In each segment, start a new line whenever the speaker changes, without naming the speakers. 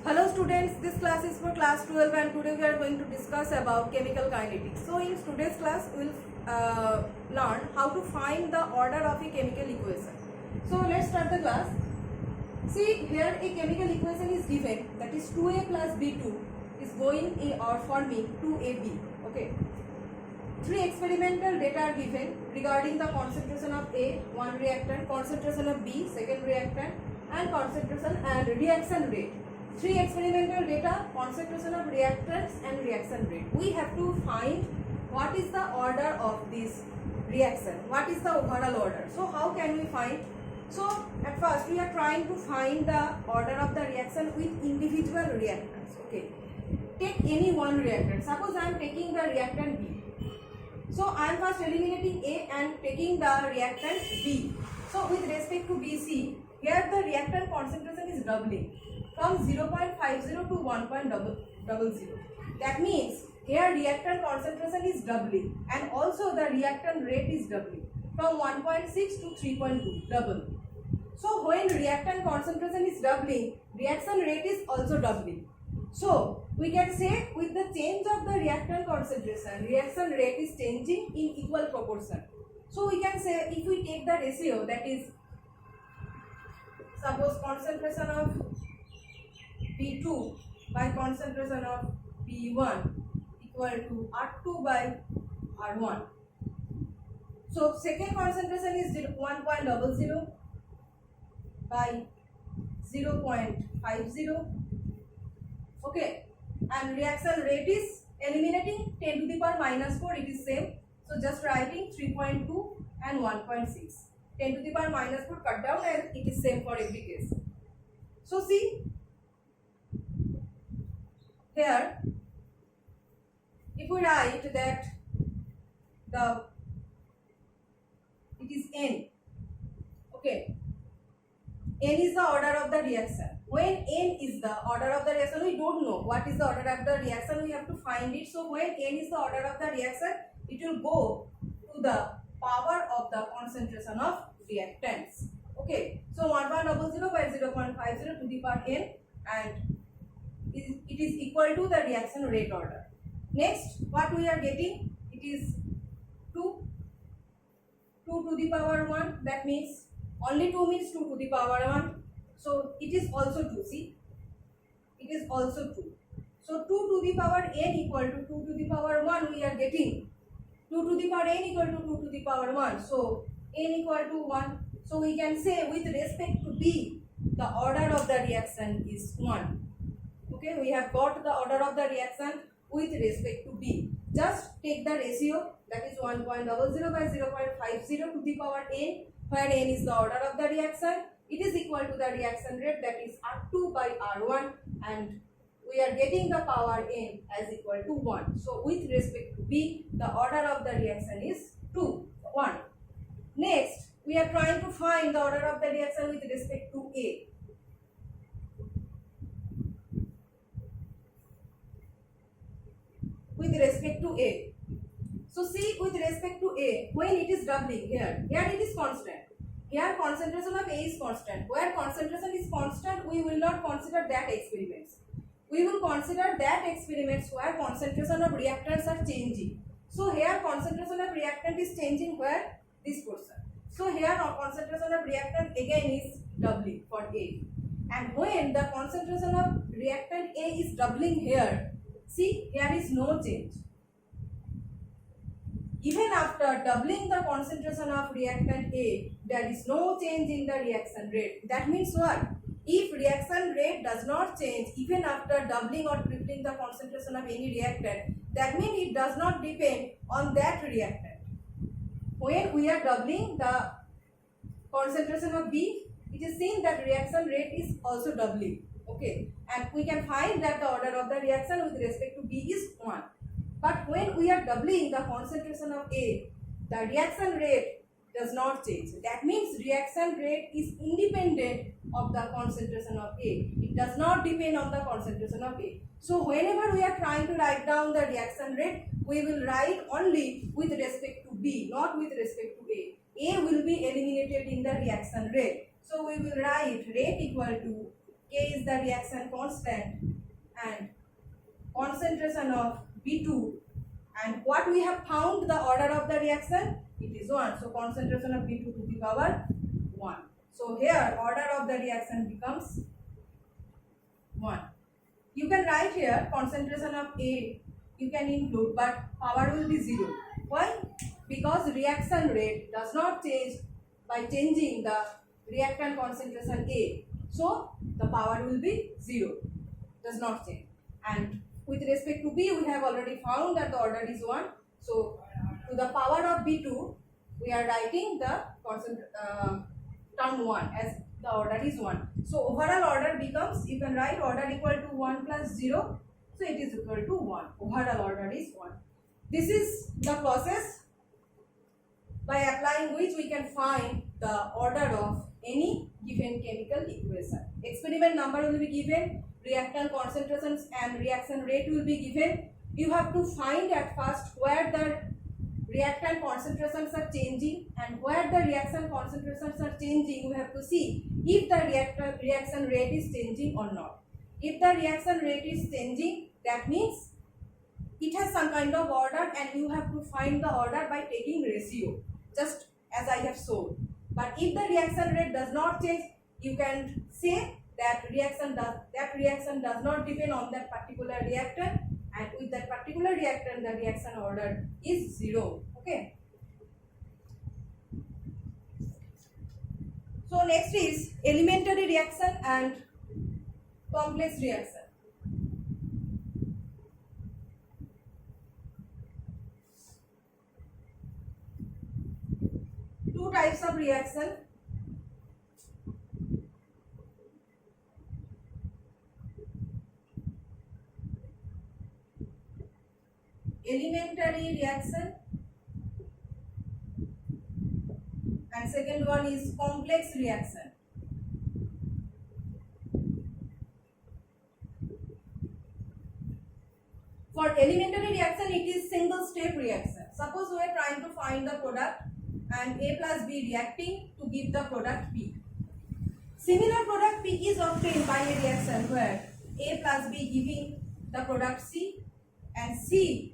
Hello students, this class is for class 12 and today we are going to discuss about chemical kinetics. So in today's class we will learn how to find the order of a chemical equation. So let's start the class. See here a chemical equation is given, that is 2a plus b2 is going in or forming 2ab. Okay. Three experimental data are given regarding the concentration of A, one reactant, concentration of B, second reactant, and concentration and reaction rate. Three experimental data, concentration of reactants and reaction rate. We have to find what is the order of this reaction, what is the overall order. So how can we find? So at first we are trying to find the order of the reaction with individual reactants. Okay, take any one reactant. Suppose I am taking the reactant B. So I am first eliminating A and taking the reactant B. So with respect to BC, here the reactant concentration is doubling from 0.50 to 1.00. That means here reactant concentration is doubling and also the reactant rate is doubling from 1.6 to 3.2, double. So when reactant concentration is doubling, reaction rate is also doubling. So we can say with the change of the reactant concentration, reaction rate is changing in equal proportion. So we can say if we take the ratio, that is suppose concentration of B2 by concentration of B1 equal to R2 by R1. So second concentration is 1.00 by 0.50. Okay, and reaction rate is eliminating 10 to the power minus 4, it is same. So just writing 3.2 and 1.6. 10 to the power minus 4 cut down and it is same for every case. So see, here if we write that it is N, okay, N is the order of the reaction. When N is the order of the reaction, we don't know what is the order of the reaction, we have to find it. So when N is the order of the reaction, it will go to the power of the concentration of reactants. Okay, so 1.00 by 0.50 to the power N, and it is equal to the reaction rate order. Next, what we are getting, it is 2 to the power 1, that means only 2 means 2 to the power 1. So it is also 2, see, it is also 2. So 2 to the power n equal to 2 to the power 1, we are getting 2 to the power n equal to 2 to the power 1. So n equal to 1. So we can say with respect to B, the order of the reaction is 1. Okay, we have got the order of the reaction with respect to B. Just take the ratio, that is 1.00 by 0.50 to the power n, where n is the order of the reaction. It is equal to the reaction rate, that is R2 by R1, and we are getting the power n as equal to 1. So with respect to B, the order of the reaction is 1. Next, we are trying to find the order of the reaction with respect to A. With respect to A. So see, with respect to A, when it is doubling, here it is constant. Here concentration of A is constant. Where concentration is constant, we will not consider that experiments. We will consider that experiments where concentration of reactants are changing. So here concentration of reactant is changing where? This portion. So here concentration of reactant again is doubling for A. And when the concentration of reactant A is doubling here, see, here is no change. Even after doubling the concentration of reactant A, there is no change in the reaction rate. That means what? If reaction rate does not change even after doubling or tripling the concentration of any reactant, that means it does not depend on that reactant. When we are doubling the concentration of B, it is seen that reaction rate is also doubling. Okay, and we can find that the order of the reaction with respect to B is 1. But when we are doubling the concentration of A, the reaction rate does not change. That means reaction rate is independent of the concentration of A. It does not depend on the concentration of A. So whenever we are trying to write down the reaction rate, we will write only with respect to B, not with respect to A. A will be eliminated in the reaction rate. So we will write rate equal to K is the reaction constant and concentration of B2, and what we have found the order of the reaction, it is 1. So concentration of B2 to the power 1. So here order of the reaction becomes 1. You can write here concentration of A you can include, but power will be 0. Why? Because reaction rate does not change by changing the reactant concentration A. So the power will be 0, does not change. And with respect to B, we have already found that the order is 1. So to the power of B2, we are writing the term 1 as the order is 1. So overall order becomes, you can write order equal to 1 plus 0. So it is equal to 1. Overall order is 1. This is the process by applying which we can find the order of any given chemical equation. Experiment number will be given, reactant concentrations and reaction rate will be given. You have to find at first where the reactant concentrations are changing, and where the reaction concentrations are changing, you have to see if the reaction rate is changing or not. If the reaction rate is changing, that means it has some kind of order, and you have to find the order by taking ratio, just as I have shown. But if the reaction rate does not change, you can say that reaction does not depend on that particular reactant, and with that particular reactant the reaction order is 0. Okay. So next is elementary reaction and complex reaction. Two types of reaction. Elementary reaction, and second one is complex reaction. For elementary reaction, it is single step reaction. Suppose we are trying to find the product and A plus B reacting to give the product B. Similar product P is obtained by a reaction where A plus B giving the product C, and C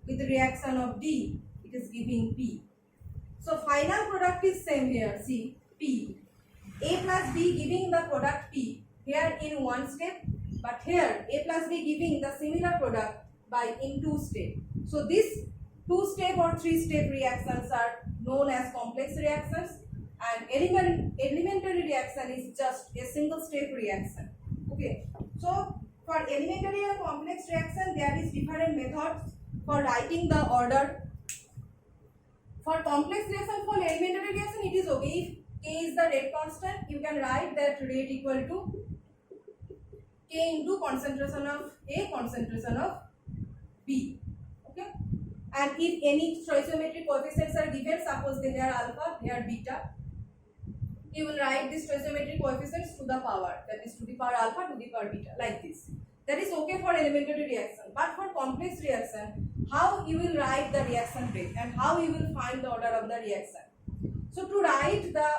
with the reaction of D, it is giving P. So final product is same here, see, P. A plus B giving the product P here in one step, but here A plus B giving the similar product by in two step. So this two step or three step reactions are known as complex reactions, and elementary reaction is just a single step reaction. Okay. So for elementary and complex reaction, there is different methods for writing the order. For complex reaction, for elementary reaction, it is okay. If K is the rate constant, you can write that rate equal to K into concentration of A, concentration of B. Okay. And if any stoichiometric coefficients are given, suppose they are alpha, they are beta, you will write this stoichiometric coefficients to the power, that is to the power alpha to the power beta, like this. That is okay for elementary reaction. But for complex reaction, how you will write the reaction rate and how you will find the order of the reaction. So to write the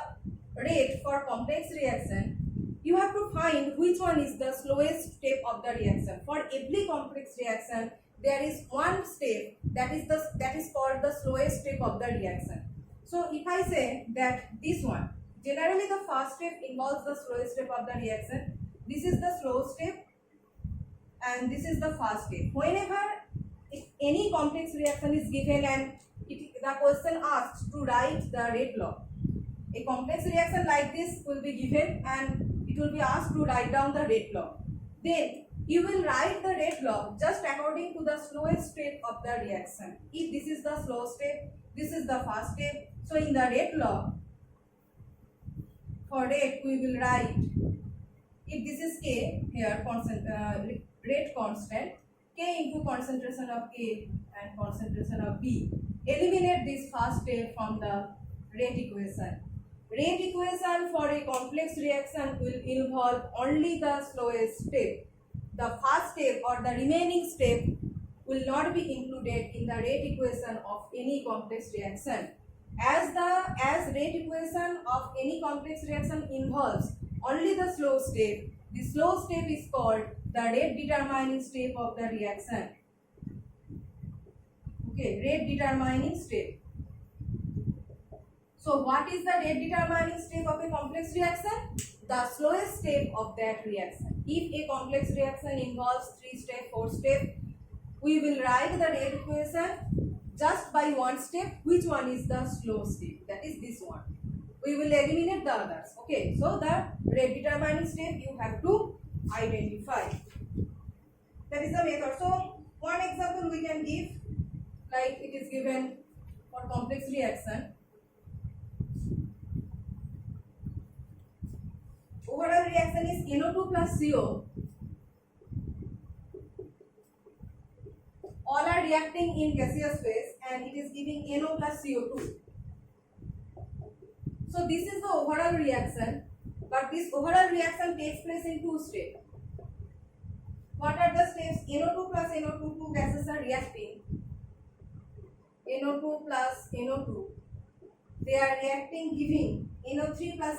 rate for complex reaction, you have to find which one is the slowest step of the reaction. For every complex reaction, there is one step that is called the slowest step of the reaction. So if I say that this one, generally the first step involves the slowest step of the reaction. This is the slow step and this is the fast step. Whenever any complex reaction is given and the question asks to write the rate law, a complex reaction like this will be given and it will be asked to write down the rate law. Then you will write the rate law just according to the slowest step of the reaction. If this is the slow step, this is the fast step. So in the rate law, for rate we will write, if this is K here, rate constant, K into concentration of A and concentration of B. Eliminate this fast step from the rate equation. Rate equation for a complex reaction will involve only the slowest step. The fast step or the remaining step will not be included in the rate equation of any complex reaction. As rate equation of any complex reaction involves only the slow step. The slow step is called the rate determining step of the reaction. Okay, rate determining step. So what is the rate determining step of a complex reaction? The slowest step of that reaction. If a complex reaction involves 3 steps, 4 steps, we will write the rate equation just by one step. Which one is the slow step? That is this one. We will eliminate the others. Okay, so the rate determining step you have to identify. That is the method. So one example we can give, like it is given for complex reaction. Overall reaction is NO2 plus CO. All are reacting in gaseous phase and it is giving NO plus CO2. So this is the overall reaction, but this overall reaction takes place in 2 steps. What are the steps? NO2 plus NO2, two gases are reacting. NO2 plus NO2. They are reacting giving NO3 plus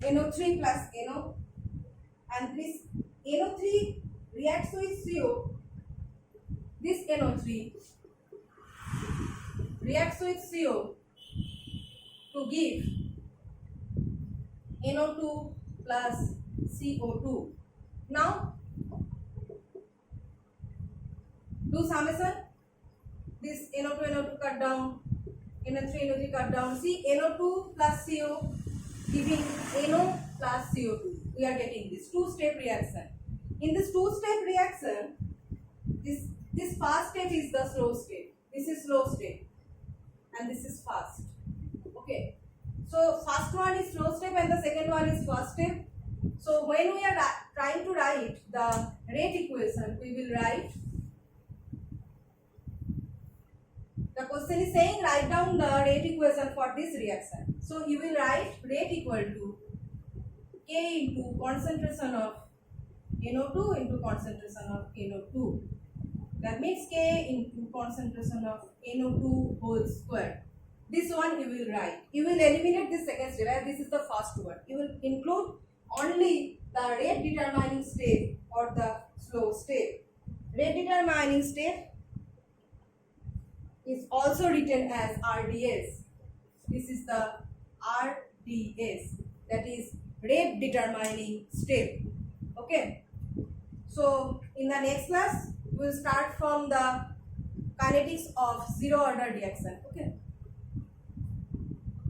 NO3 plus NO, and this NO3 reacts with CO. This NO3 reacts with CO to give NO2 plus CO2. Now do summation. This NO2 NO2 cut down, NO3 NO3 cut down. See, NO2 plus CO giving NO plus CO2. We are getting this 2-step reaction. In this 2-step reaction, this first step is the slow step. This is slow step and this is fast. Okay. So first one is slow step and the second one is fast step. So when we are trying to write the rate equation, we will write, the question is saying write down the rate equation for this reaction. So you will write rate equal to K into concentration of NO2 into concentration of NO2. That means K into concentration of NO2 whole square. This one you will write. You will eliminate this second step, and this is the first one. You will include only the rate determining step or the slow step. Rate determining step is also written as RDS. This is the RDS, that is rate determining step. Okay. So in the next class we will start from the kinetics of zero order reaction. Okay.